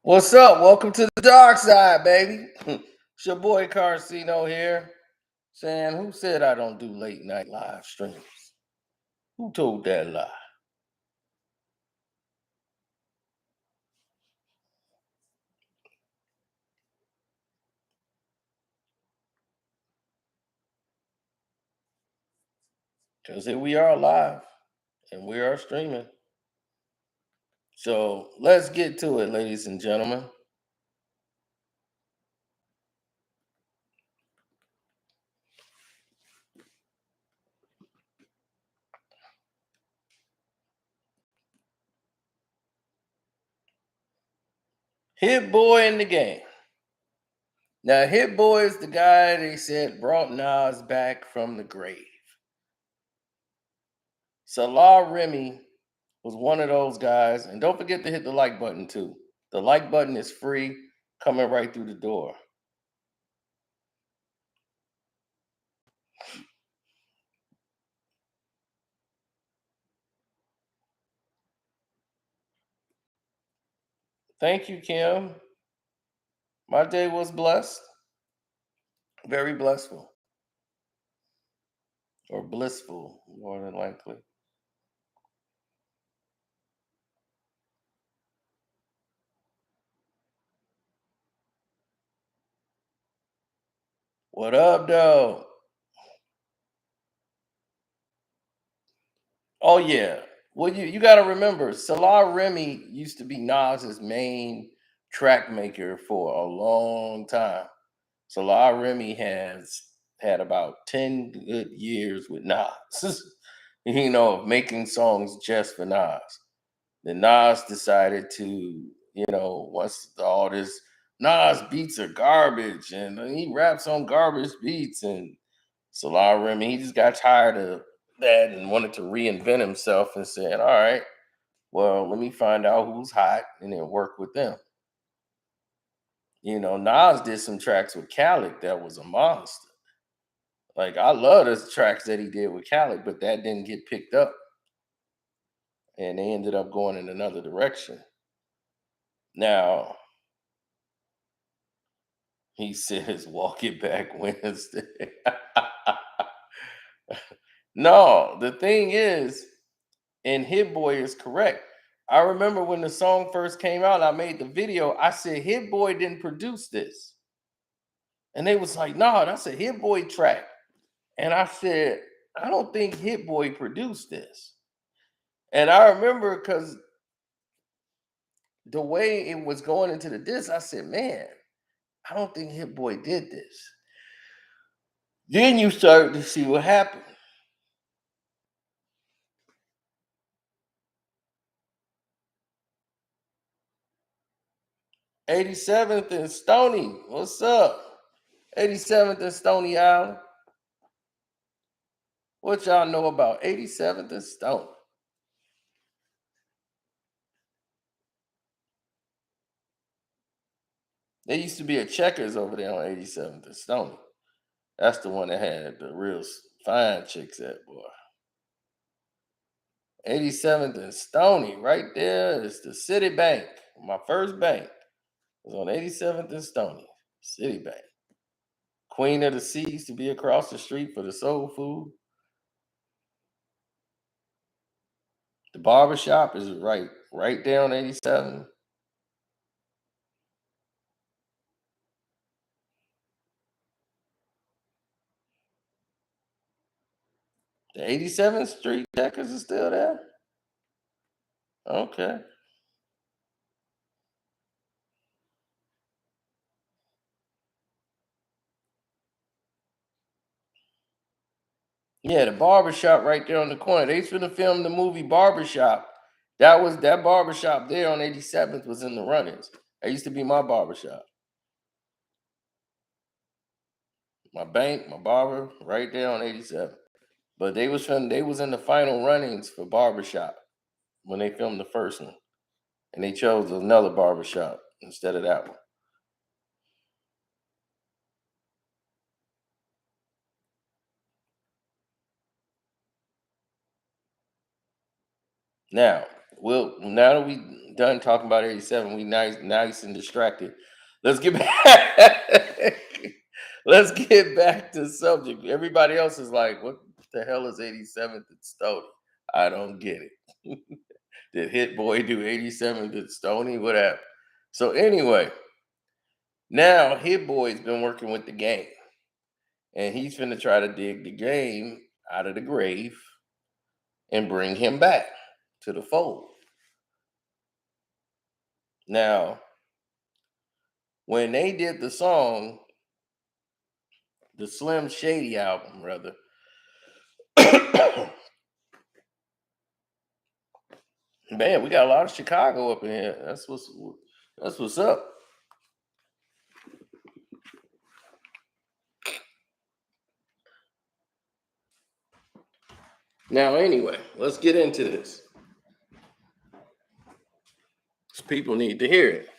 What's up? Welcome to the dark side, baby. It's your boy Carceno here. Saying, who said I don't do late night live streams? Who told that lie? Because here we are live and we are streaming. So let's get to it, ladies and gentlemen. Hit Boy in the game. Now, Hit Boy is the guy they said brought Nas back from the grave. Salah Remy was one of those guys. And don't forget to hit the like button too. The like button is free, coming right through the door. Thank you, Kim. My day was blessed, very blissful, or blissful, more than likely. What up, though? Oh yeah. Well, you got to remember, Salah Remy used to be Nas's main track maker for a long time. Salah Remy has had about 10 good years with Nas. Of making songs just for Nas. Then Nas decided to, once all this Nas beats are garbage and he raps on garbage beats and Salah Remy, he just got tired of that and wanted to reinvent himself and said, all right, well, let me find out who's hot and then work with them. Nas did some tracks with Khaled that was a monster. Like I love the tracks that he did with Khaled, but that didn't get picked up. And they ended up going in another direction. Now, he says, walk it back Wednesday. No, the thing is, and Hit Boy is correct. I remember when the song first came out, I made the video. I said, Hit Boy didn't produce this. And they was like, no, that's a Hit Boy track. And I said, I don't think Hit Boy produced this. And I remember because the way it was going into the disc, I said, man, I don't think Hit Boy did this. Then you start to see what happened. 87th and Stony. What's up? 87th and Stony Island. What y'all know about 87th and Stony? There used to be a Checkers over there on 87th and Stony. That's the one that had the real fine chicks at, boy. 87th and Stony, right there is the City Bank. My first bank was on 87th and Stony. City Bank. Queen of the Sea used to be across the street for the soul food. The barber shop is right there on 87. The 87th Street Checkers is still there? Okay. Yeah, the barbershop right there on the corner. They used to film the movie Barbershop. That barbershop there on 87th was in the runnings. That used to be my barbershop. My bank, my barber, right there on 87. But they was in the final runnings for Barbershop when they filmed the first one. And they chose another barbershop instead of that one. Now, now that we done talking about 87. We nice and distracted. Let's get back. Let's get back to the subject. Everybody else is like, what the hell is 87th and Stony? I don't get it. Did Hit Boy do 87th and Stony? Whatever. So anyway, now Hit Boy's been working with the game. And he's finna try to dig the game out of the grave and bring him back to the fold. Now, when they did the song, the Slim Shady album, rather, man, we got a lot of Chicago up in here. That's what's up. Now, anyway, let's get into this. 'Cause people need to hear it.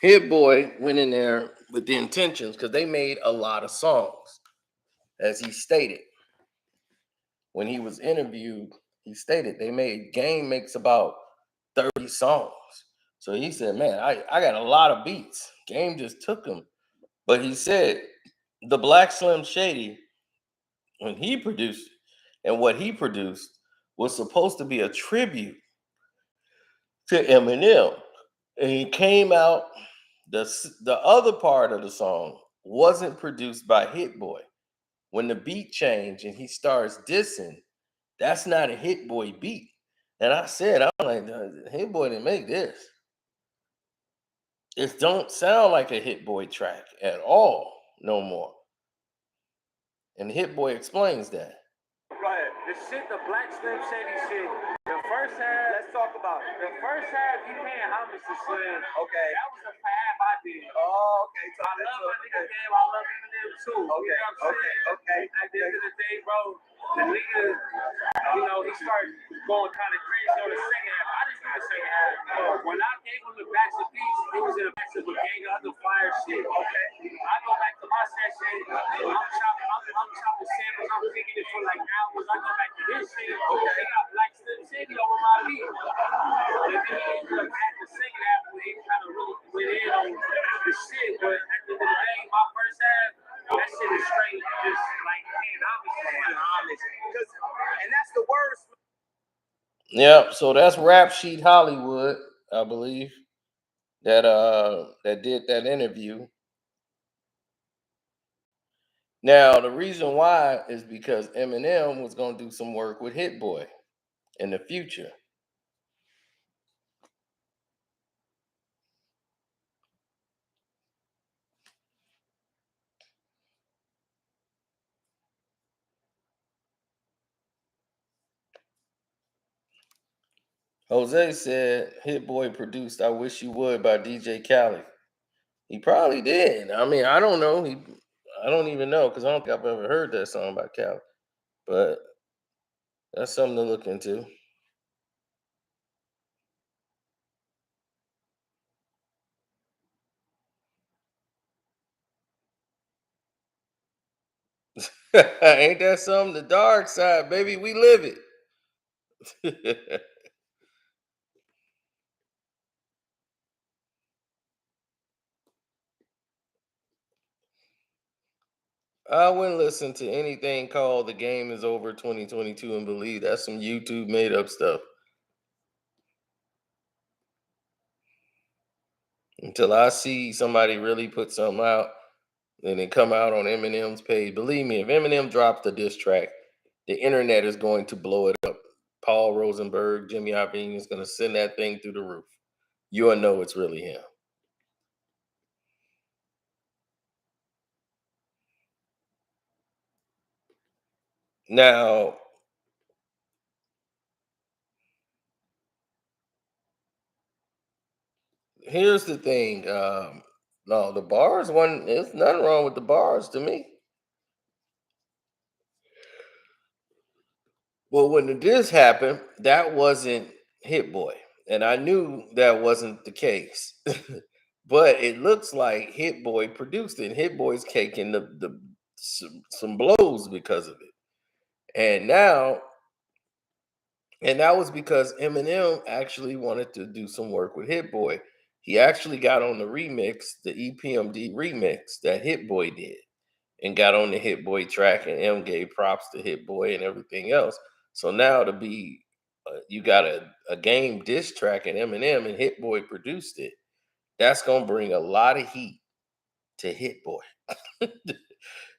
Hit Boy went in there with the intentions because they made a lot of songs, as he stated. When he was interviewed, he stated they made Game makes about 30 songs. So he said, man, I got a lot of beats. Game just took them. But he said the Black Slim Shady, when he produced and what he produced was supposed to be a tribute to Eminem. And he came out, the other part of the song wasn't produced by Hit Boy. When the beat changed and he starts dissing, that's not a Hit Boy beat. And I said, I'm like, Hit Boy didn't make this. It don't sound like a Hit Boy track at all no more. And Hit Boy explains that. Go ahead. The shit, the Black Slim Shady shit. The first half, let's talk about it. The first half, you paying homage to Slim. Okay. That was the half I did. Oh, okay. So I love my nigga Game. I love Eminem too. Okay. You know what I'm saying? Okay. At the end of the day, bro, the nigga, he started going kind of crazy on the second half. I didn't do the second half. When I gave him the backs of beats, it was in the backs of a gang of other fire shit. Okay. I go back to my session. I'm chopping samples. I'm thinking it for like hours. I go back to his shit. Okay. They got Black Slim Shady over my beat. And then he ended up at the second half where he kind of really went in on the shit. But at the end of the day, my first half, that shit is straight just like, man, honest. And that's the worst. Yep, so that's Rap Sheet Hollywood, I believe, that did that interview. Now, the reason why is because Eminem was going to do some work with Hit Boy in the future. Jose said Hit Boy produced I Wish You Would by DJ Khaled. He probably did. I mean, I don't know. I don't even know because I don't think I've ever heard that song by Khaled. But that's something to look into. Ain't that something? The dark side, baby. We live it. I wouldn't listen to anything called The Game Is Over 2022 and believe that's some YouTube made up stuff. Until I see somebody really put something out and it come out on Eminem's page. Believe me, if Eminem drops the diss track, the internet is going to blow it up. Paul Rosenberg, Jimmy Iovine is going to send that thing through the roof. You'll know it's really him. Now, here's the thing. No, the bars one. There's nothing wrong with the bars to me. Well, when the diss happened, that wasn't Hit Boy, and I knew that wasn't the case. But it looks like Hit Boy produced it. Hit Boy's taking the some blows because of it, and now and that was because Eminem actually wanted to do some work with Hit Boy. He actually got on the remix, the EPMD remix that Hit Boy did, and got on the Hit Boy track, and M gave props to Hit Boy and everything else. So now to be, you got a game diss track and Eminem and Hit Boy produced it. That's gonna bring a lot of heat to Hit Boy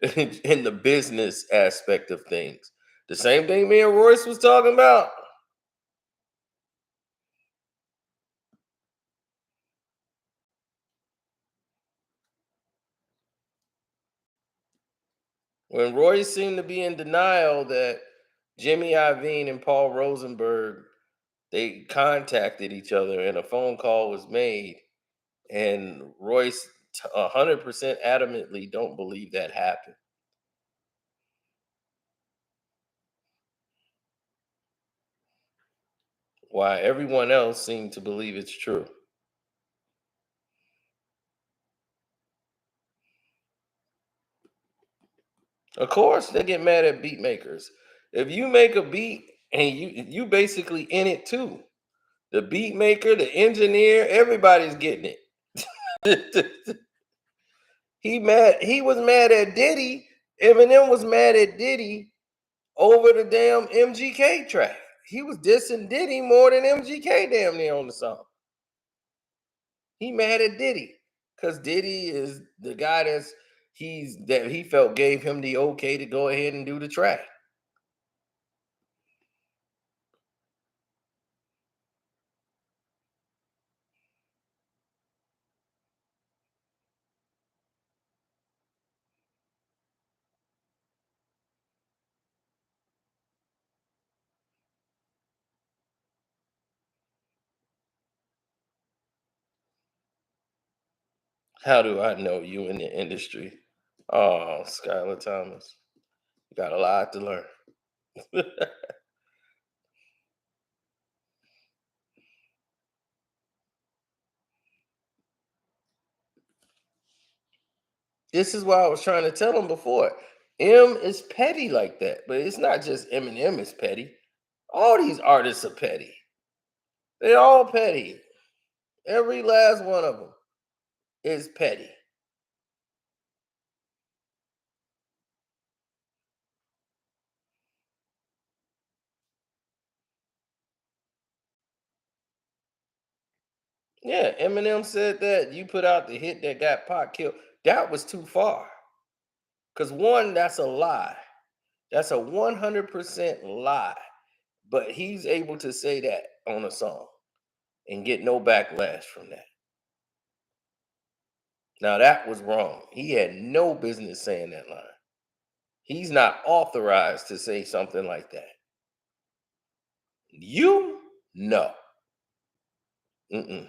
in the business aspect of things. The same thing me and Royce was talking about. When Royce seemed to be in denial that Jimmy Iovine and Paul Rosenberg, they contacted each other and a phone call was made, and Royce 100% adamantly don't believe that happened. Why everyone else seemed to believe it's true. Of course, they get mad at beat makers. If you make a beat and you basically in it too. The beat maker, the engineer, everybody's getting it. He was mad at Diddy. Eminem was mad at Diddy over the damn MGK track. He was dissing Diddy more than MGK damn near on the song. He mad at Diddy because Diddy is the guy that he felt gave him the okay to go ahead and do the track. How do I know you in the industry? Oh, Skylar Thomas, you got a lot to learn. This is why I was trying to tell him before. M is petty like that, but it's not just Eminem is petty. All these artists are petty. They're all petty. Every last one of them is petty. Yeah, Eminem said that you put out the hit that got Pac killed. That was too far. Because one, that's a lie. That's a 100% lie. But he's able to say that on a song and get no backlash from that. Now that was wrong. He had no business saying that line. He's not authorized to say something like that. You? No. Mm-mm.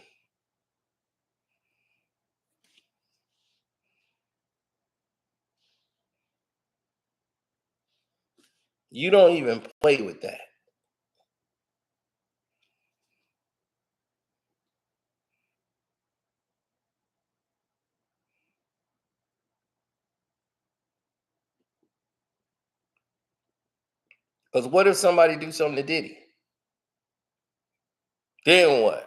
You don't even play with that. Because what if somebody do something to Diddy? Then what?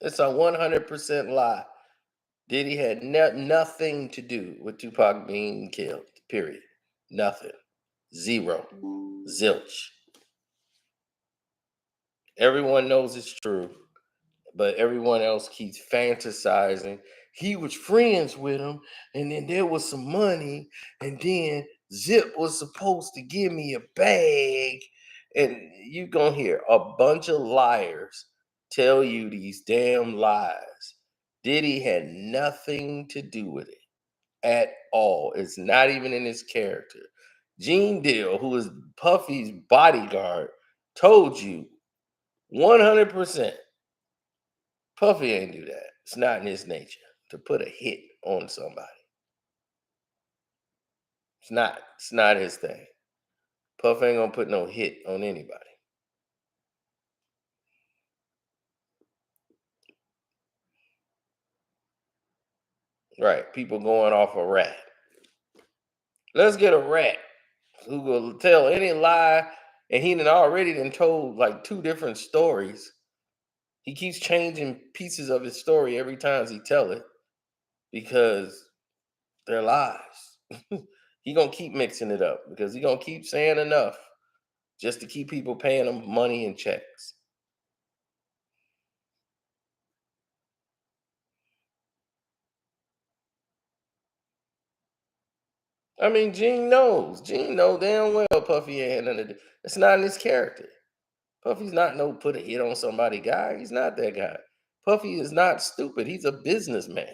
It's a 100% lie. Diddy had nothing to do with Tupac being killed, period. Nothing. Zero. Zilch. Everyone knows it's true, but everyone else keeps fantasizing. He was friends with him, and then there was some money, and then Zip was supposed to give me a bag. And you gonna hear a bunch of liars tell you these damn lies. Diddy had nothing to do with it at all. It's not even in his character. Gene Deal, who is Puffy's bodyguard, told you 100% Puffy ain't do that. It's not in his nature to put a hit on somebody. It's not. It's not his thing. Puff ain't gonna put no hit on anybody. Right. People going off a rat. Let's get a rat who will tell any lie, and he already told like 2 different stories. He keeps changing pieces of his story every time he tell it because they're lies. He gonna keep mixing it up because he gonna keep saying enough just to keep people paying him money and checks. I mean, Gene knows. Gene know damn well Puffy ain't had nothing to do. It's not in his character. Puffy's not no put a hit on somebody guy. He's not that guy. Puffy is not stupid. He's a businessman.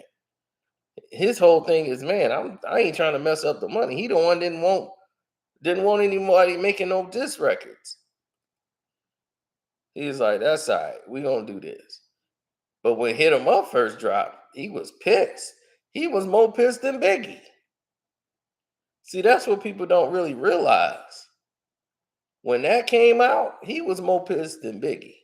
His whole thing is, man, I ain't trying to mess up the money. He the one didn't want anybody making no diss records. He was like, that's all right. We gonna do this. But when Hit 'Em Up first dropped, he was pissed. He was more pissed than Biggie. See, that's what people don't really realize. When that came out, he was more pissed than Biggie.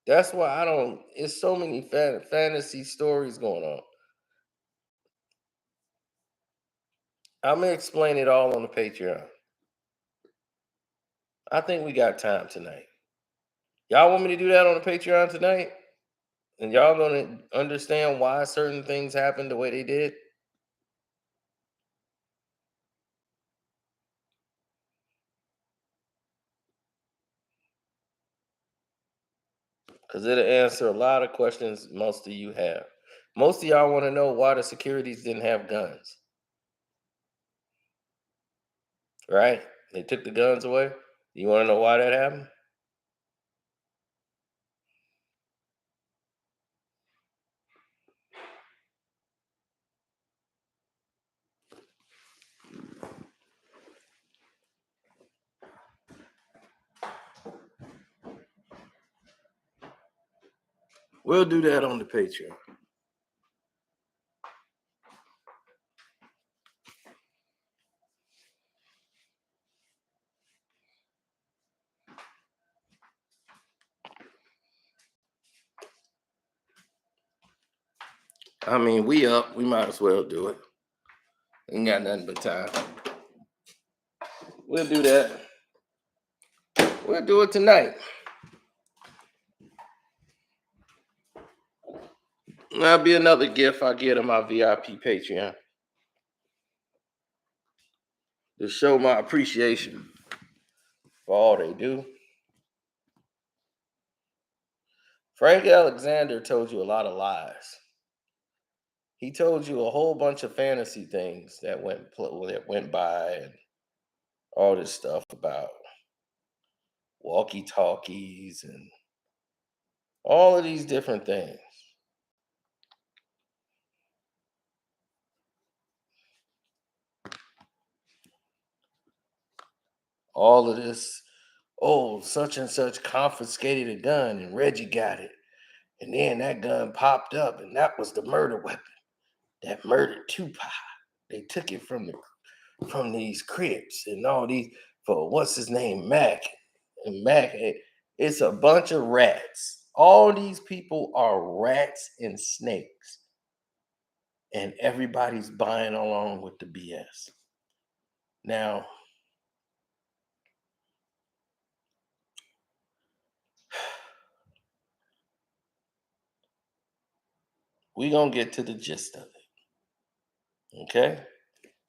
That's why I don't. It's so many fantasy stories going on. I'm gonna explain it all on the Patreon. I think we got time tonight. Y'all want me to do that on the Patreon tonight? And y'all gonna understand why certain things happened the way they did? Because it'll answer a lot of questions most of you have. Most of y'all want to know why the securities didn't have guns. Right? They took the guns away. You want to know why that happened? We'll do that on the Patreon. I mean, we up. We might as well do it. Ain't got nothing but time. We'll do that. We'll do it tonight. That'll be another gift I get on my VIP Patreon to show my appreciation for all they do. Frank Alexander told you a lot of lies. He told you a whole bunch of fantasy things that went by and all this stuff about walkie talkies and all of these different things. All of this, oh, such and such confiscated a gun and Reggie got it. And then that gun popped up and that was the murder weapon that murdered Tupac. They took it from these Crips and all these for what's his name, Mac. And Mac, it's a bunch of rats. All these people are rats and snakes. And everybody's buying along with the BS. Now, we're going to get to the gist of it. Okay?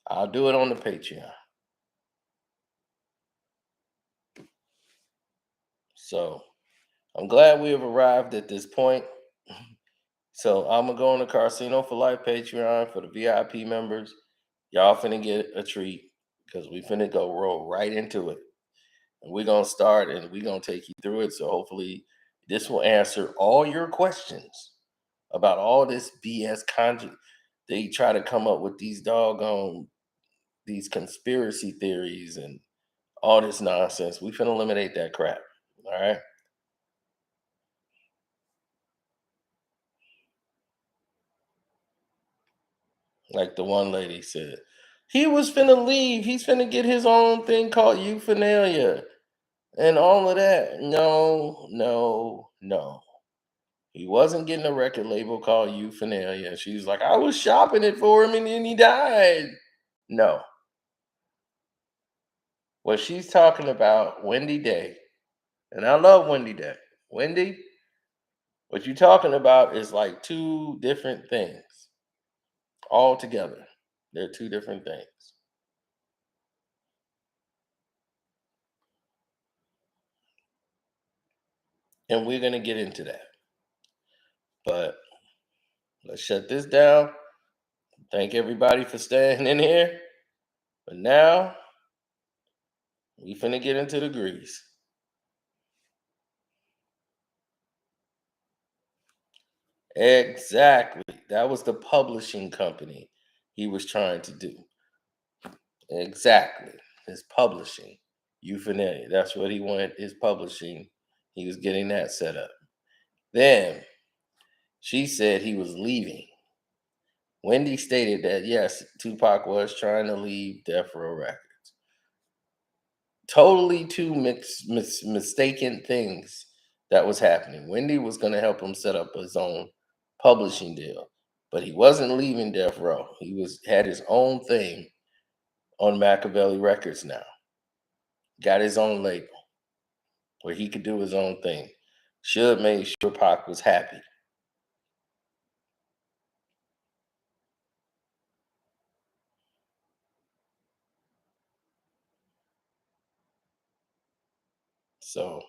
I'll do it on the Patreon. So, I'm glad we have arrived at this point. So, I'm going to go on the Carceno for Life Patreon for the VIP members. Y'all finna get a treat because we finna go roll right into it. And we're going to start and we're going to take you through it. So, hopefully, this will answer all your questions about all this BS they try to come up with these doggone these conspiracy theories and all this nonsense. We finna eliminate that crap. All right. Like the one lady said. He was finna leave. He's finna get his own thing called euphonalia and all of that. No, no, no. He wasn't getting a record label called Euphonalia. She's like, I was shopping it for him and then he died. No. What she's talking about, Wendy Day, and I love Wendy Day. Wendy, what you're talking about is like two different things all together. They're two different things. And we're going to get into that. But let's shut this down. Thank everybody for staying in here. But now we finna get into the grease. Exactly. That was the publishing company he was trying to do. Exactly. His publishing. Euphonia. That's what he wanted, his publishing. He was getting that set up. Then she said he was leaving. Wendy stated that yes, Tupac was trying to leave Death Row Records. Totally two mistaken things that was happening. Wendy was going to help him set up his own publishing deal, but he wasn't leaving Death Row. He had his own thing on Machiavelli Records now. Got his own label where he could do his own thing. Should make sure Pac was happy. So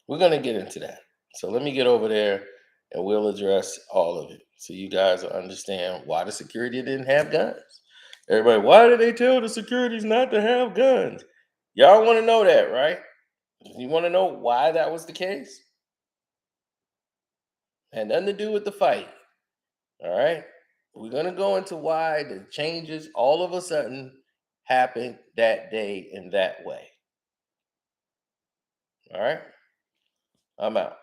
we're gonna get into that. So let me get over there and we'll address all of it so you guys will understand why the security didn't have guns. Everybody, why did they tell the securities not to have guns? Y'all want to know that, right? You want to know why that was the case? Had nothing to do with the fight. All right. We're gonna go into why the changes all of a sudden happened that day in that way. All right. I'm out.